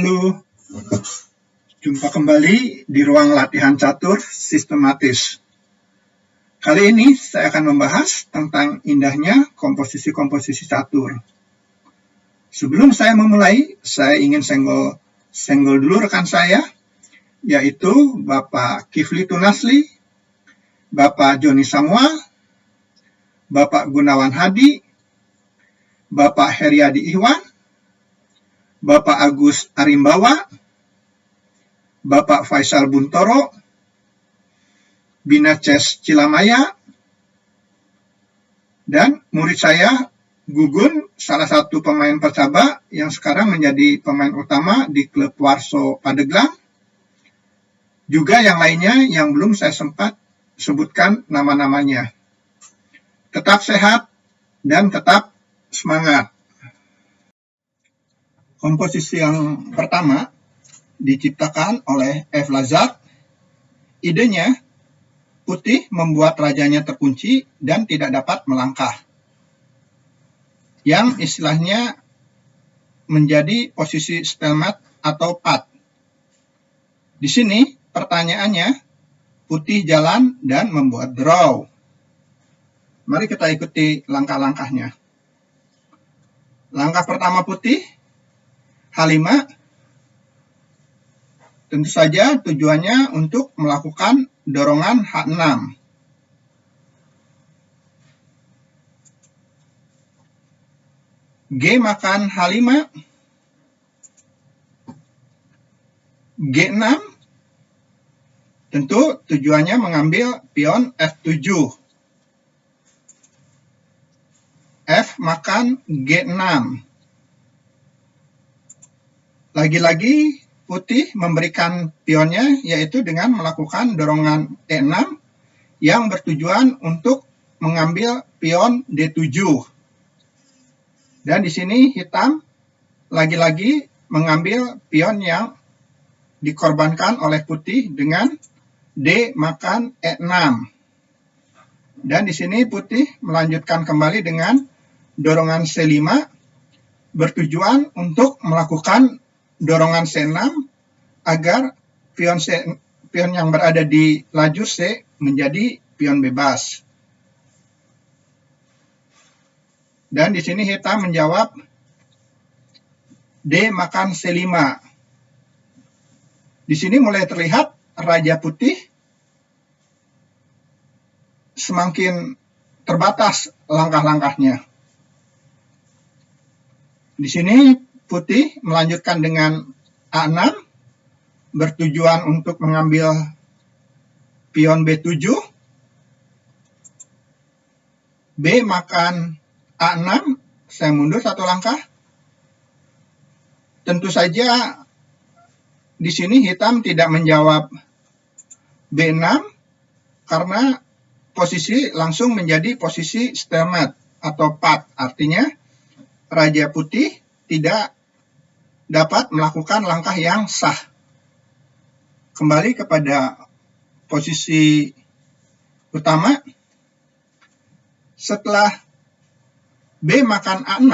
Halo, jumpa kembali di ruang latihan catur sistematis. Kali ini saya akan membahas tentang indahnya komposisi-komposisi catur. Sebelum saya memulai, saya ingin senggol dulu rekan saya, yaitu Bapak Kifli Tunasli, Bapak Joni Samuel, Bapak Gunawan Hadi, Bapak Heriadi Iwan, Bapak Agus Arimbawa, Bapak Faisal Buntoro, Binaces Cilamaya, dan murid saya Gugun, salah satu pemain percaba yang sekarang menjadi pemain utama di klub Warso Padeglang. Juga yang lainnya yang belum saya sempat sebutkan nama-namanya. Tetap sehat dan tetap semangat. Komposisi yang pertama diciptakan oleh F. Lazard. Idenya, putih membuat rajanya terkunci dan tidak dapat melangkah. Yang istilahnya menjadi posisi stalemate atau pat. Di sini pertanyaannya, putih jalan dan membuat draw. Mari kita ikuti langkah-langkahnya. Langkah pertama putih, H5, tentu saja tujuannya untuk melakukan dorongan H6. G makan H5, G6, tentu tujuannya mengambil pion F7. F makan G6. Lagi-lagi putih memberikan pionnya yaitu dengan melakukan dorongan E6 yang bertujuan untuk mengambil pion D7. Dan di sini hitam lagi-lagi mengambil pion yang dikorbankan oleh putih dengan D makan E6. Dan di sini putih melanjutkan kembali dengan dorongan C5 bertujuan untuk melakukan dorongan C6 agar pion yang berada di lajur C menjadi pion bebas. Dan di sini hitam menjawab D makan C5. Di sini mulai terlihat raja putih semakin terbatas langkah-langkahnya. Di sini putih melanjutkan dengan A6 bertujuan untuk mengambil pion B7. B makan A6, saya mundur satu langkah. Tentu saja di sini hitam tidak menjawab B6 karena posisi langsung menjadi posisi stalemate atau pat. Artinya raja putih tidak dapat melakukan langkah yang sah. Kembali kepada posisi utama. Setelah B makan A6,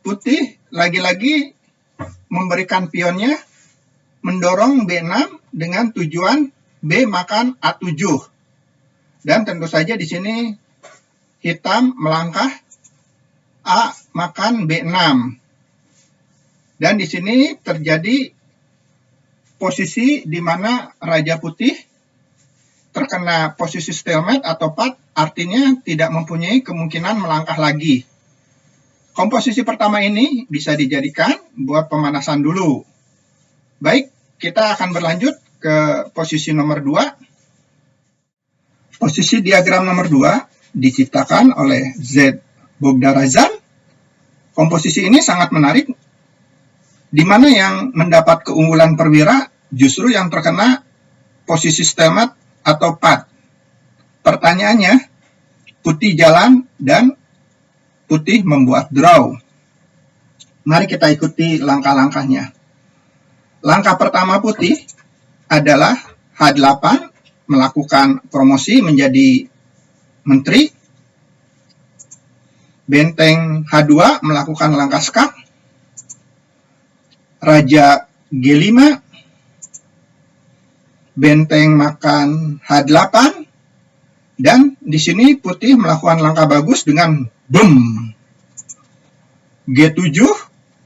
putih lagi-lagi memberikan pionnya mendorong B6 dengan tujuan B makan A7. Dan tentu saja di sini hitam melangkah A makan B6. Dan di sini terjadi posisi di mana raja putih terkena posisi stalemate atau pat, artinya tidak mempunyai kemungkinan melangkah lagi. Komposisi pertama ini bisa dijadikan buat pemanasan dulu. Baik, kita akan berlanjut ke posisi nomor 2. Posisi diagram nomor 2 diciptakan oleh Z. Bogdarazan. Komposisi ini sangat menarik, di mana yang mendapat keunggulan perwira justru yang terkena posisi stalemate atau pat. Pertanyaannya, putih jalan dan putih membuat draw. Mari kita ikuti langkah-langkahnya. Langkah pertama putih adalah H8, melakukan promosi menjadi menteri. Benteng H2 melakukan langkah skak. Raja G5, benteng makan H8, dan di sini putih melakukan langkah bagus dengan boom. G7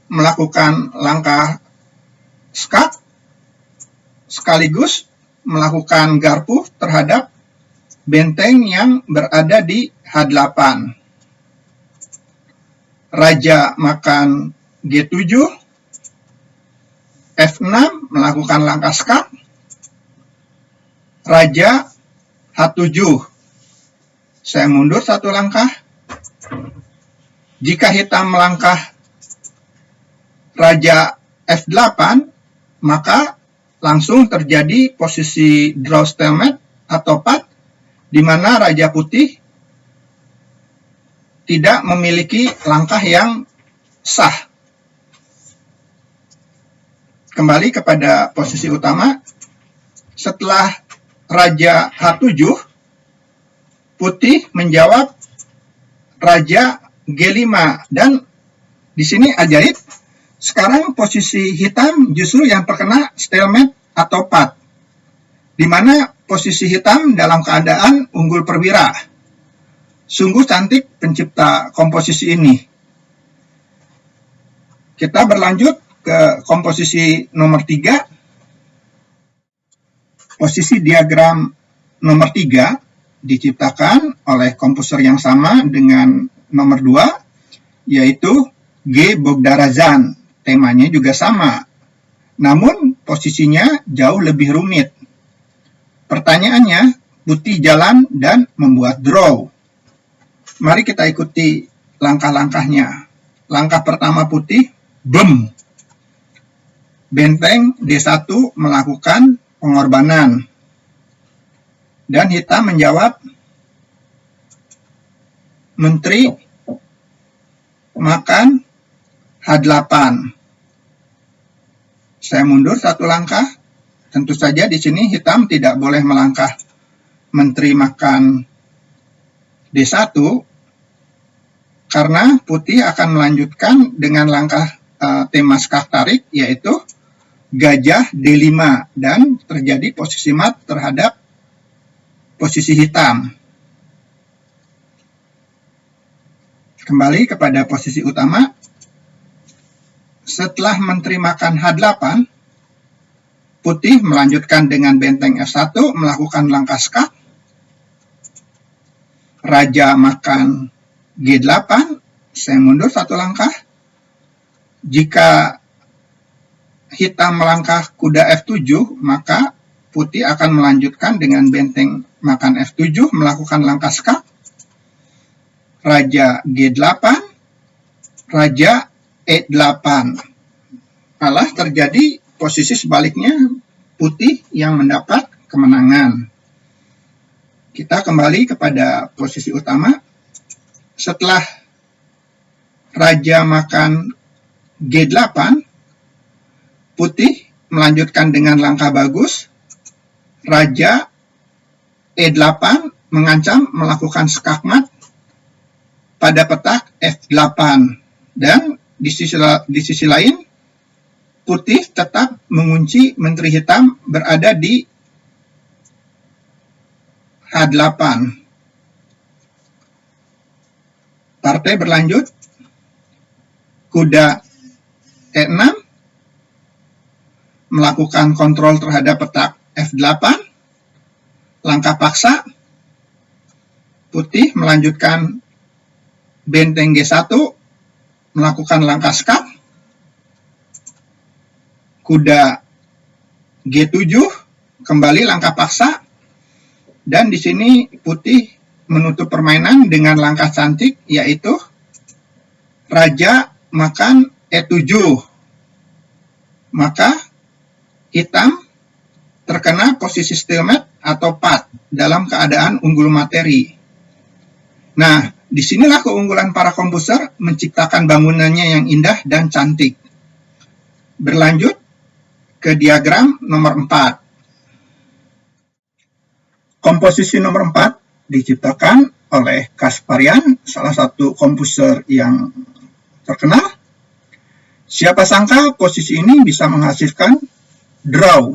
melakukan langkah skak sekaligus melakukan garpu terhadap benteng yang berada di H8. Raja makan G7, F6 melakukan langkah skak, Raja H7. Saya mundur satu langkah. Jika hitam melangkah Raja F8, maka langsung terjadi posisi draw stalemate atau pat, di mana Raja Putih tidak memiliki langkah yang sah. Kembali kepada posisi utama. Setelah Raja H7, Putih menjawab Raja G5, dan di sini ajaib. Sekarang posisi hitam justru yang terkena stalemate atau pat, di mana posisi hitam dalam keadaan unggul perwira. Sungguh cantik pencipta komposisi ini. Kita berlanjut ke komposisi nomor 3. Posisi diagram nomor 3 diciptakan oleh komposer yang sama dengan nomor 2, yaitu G. Bogdarazan. Temanya juga sama, namun posisinya jauh lebih rumit. Pertanyaannya, Putih jalan dan membuat draw. Mari kita ikuti langkah-langkahnya. Langkah pertama Putih, boom. Benteng D1 melakukan pengorbanan. Dan hitam menjawab Menteri makan H8. Saya mundur satu langkah. Tentu saja di sini hitam tidak boleh melangkah Menteri makan D1, karena Putih akan melanjutkan dengan langkah tema skak tarik, yaitu Gajah D5, dan terjadi posisi mat terhadap posisi hitam. Kembali kepada posisi utama. Setelah Menteri makan H8, Putih melanjutkan dengan benteng F1 melakukan langkah skak. Raja makan G8, saya mundur satu langkah. Jika hitam melangkah kuda F7, maka Putih akan melanjutkan dengan benteng makan F7 melakukan langkah skak. Raja G8, Raja E8. Malah terjadi posisi sebaliknya, Putih yang mendapat kemenangan. Kita kembali kepada posisi utama. Setelah Raja makan G8, Putih melanjutkan dengan langkah bagus. Raja E8 mengancam melakukan skak mat pada petak F8. Dan di sisi lain, Putih tetap mengunci Menteri hitam berada di H8. Partai berlanjut. Kuda E6 melakukan kontrol terhadap petak F8. Langkah paksa. Putih melanjutkan benteng G1 melakukan langkah skak. Kuda G7 kembali langkah paksa, dan di sini Putih menutup permainan dengan langkah cantik, yaitu Raja makan E7. Maka hitam terkena posisi stalemate atau pat dalam keadaan unggul materi. Nah, disinilah keunggulan para komposer menciptakan bangunannya yang indah dan cantik. Berlanjut ke diagram nomor 4. Komposisi nomor 4 diciptakan oleh Kasparian, salah satu komposer yang terkenal. Siapa sangka posisi ini bisa menghasilkan draw.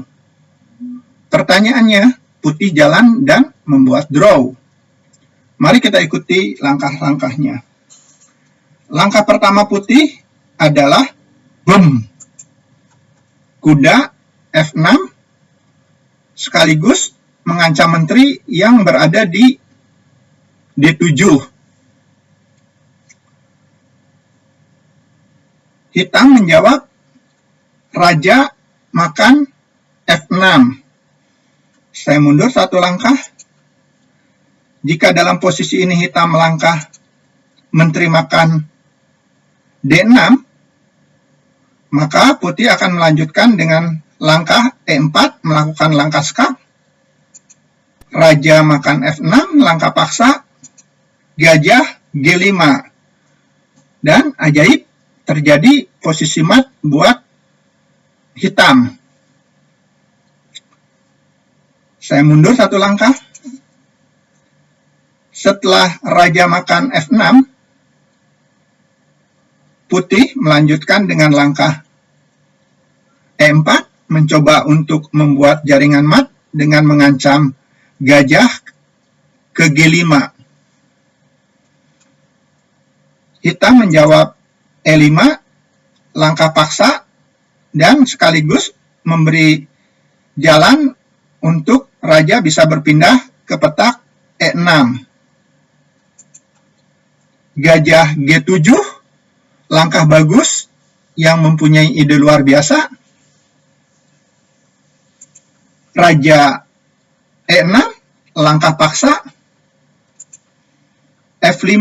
Pertanyaannya, putih jalan dan membuat draw. Mari kita ikuti langkah-langkahnya. Langkah pertama putih adalah boom. Kuda F6 sekaligus mengancam menteri yang berada di D7. Hitam menjawab, raja makan F6. Saya mundur satu langkah. Jika dalam posisi ini hitam melangkah, menteri makan D6, maka putih akan melanjutkan dengan langkah E4, melakukan langkah skak. Raja makan F6, langkah paksa, gajah G5. Dan ajaib, terjadi posisi mat buat hitam. Saya mundur satu langkah. Setelah raja makan F6, putih melanjutkan dengan langkah E4, mencoba untuk membuat jaringan mat dengan mengancam gajah ke G5. Hitam menjawab E5, langkah paksa, dan sekaligus memberi jalan untuk raja bisa berpindah ke petak E6. Gajah G7, langkah bagus yang mempunyai ide luar biasa. Raja E6, langkah paksa. F5,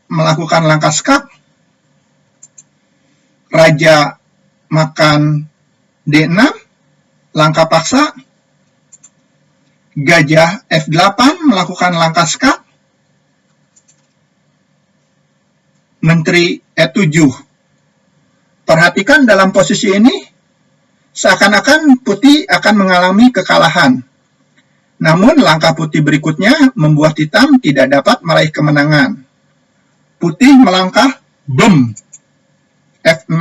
melakukan langkah skak. Raja makan D6, langkah paksa. Gajah F8, melakukan langkah skak. Menteri E7. Perhatikan dalam posisi ini, seakan-akan putih akan mengalami kekalahan. Namun langkah putih berikutnya membuat hitam tidak dapat meraih kemenangan. Putih melangkah, boom, F6.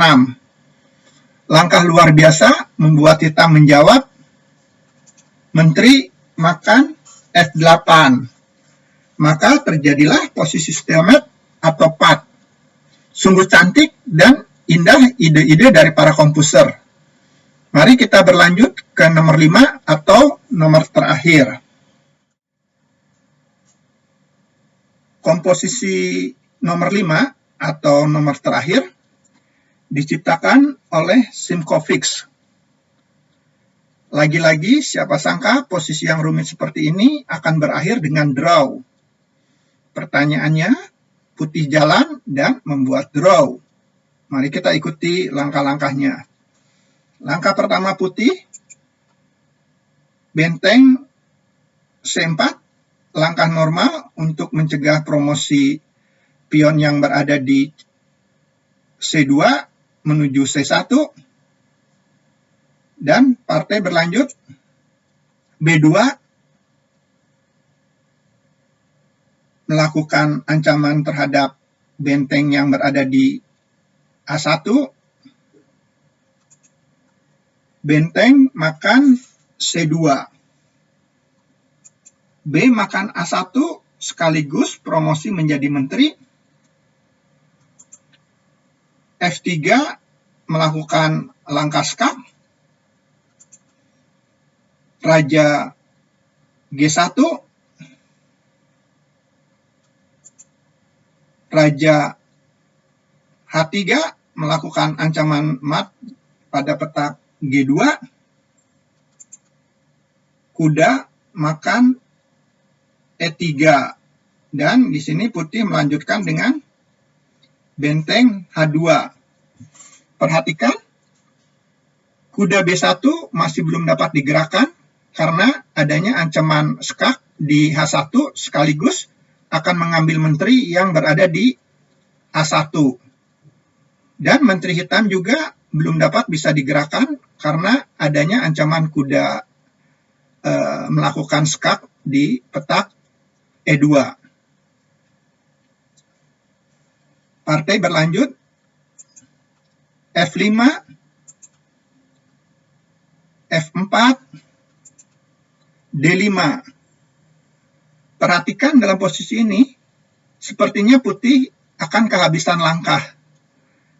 Langkah luar biasa membuat hitam menjawab, menteri makan F8. Maka terjadilah posisi stalemate atau pat. Sungguh cantik dan indah ide-ide dari para komposer. Mari kita berlanjut ke nomor 5 atau nomor terakhir. Komposisi nomor 5 atau nomor terakhir diciptakan oleh Šimkovič. Lagi-lagi, siapa sangka posisi yang rumit seperti ini akan berakhir dengan draw. Pertanyaannya, putih jalan dan membuat draw. Mari kita ikuti langkah-langkahnya. Langkah pertama putih, benteng C4, langkah normal untuk mencegah promosi pion yang berada di C2 menuju C1, dan partai berlanjut B2, melakukan ancaman terhadap benteng yang berada di A1, benteng makan C2, B makan A1 sekaligus promosi menjadi menteri, F3 melakukan langkah skak, raja G1, raja H3 melakukan ancaman mat pada petak G2, kuda makan E3, dan di sini putih melanjutkan dengan benteng H2. Perhatikan, kuda B1 masih belum dapat digerakkan karena adanya ancaman skak di H1 sekaligus akan mengambil menteri yang berada di A1. Dan menteri hitam juga belum dapat bisa digerakkan karena adanya ancaman kuda melakukan skak di petak E2. Partai berlanjut F5, F4, D5. Perhatikan dalam posisi ini, sepertinya putih akan kehabisan langkah.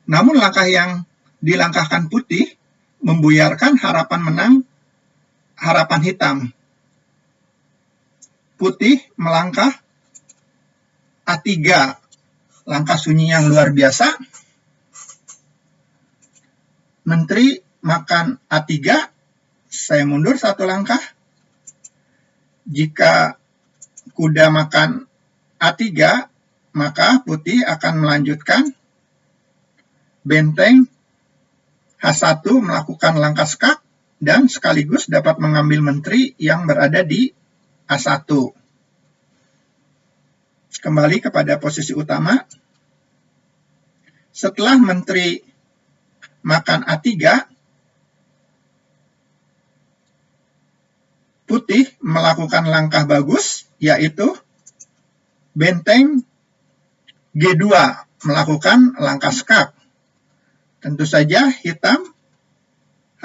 Namun langkah yang dilangkahkan putih membuyarkan harapan menang harapan hitam. Putih melangkah A3, langkah sunyi yang luar biasa. Menteri makan A3, saya mundur satu langkah. Jika kuda makan A3, maka putih akan melanjutkan benteng H1 melakukan langkah skak dan sekaligus dapat mengambil menteri yang berada di A1. Kembali kepada posisi utama. Setelah menteri makan A3, putih melakukan langkah bagus, yaitu benteng G2 melakukan langkah skak. Tentu saja hitam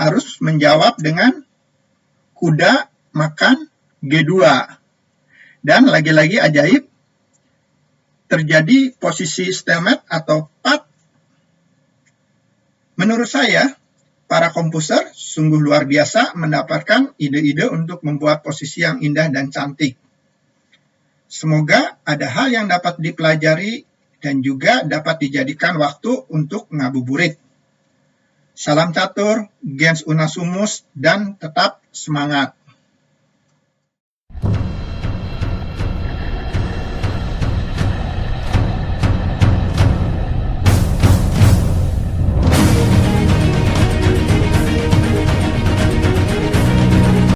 harus menjawab dengan kuda makan G2. Dan lagi-lagi ajaib, terjadi posisi stalemate atau pat. Menurut saya, para komposer sungguh luar biasa mendapatkan ide-ide untuk membuat posisi yang indah dan cantik. Semoga ada hal yang dapat dipelajari dan juga dapat dijadikan waktu untuk ngabuburit. Salam catur, gens unasumus, dan tetap semangat.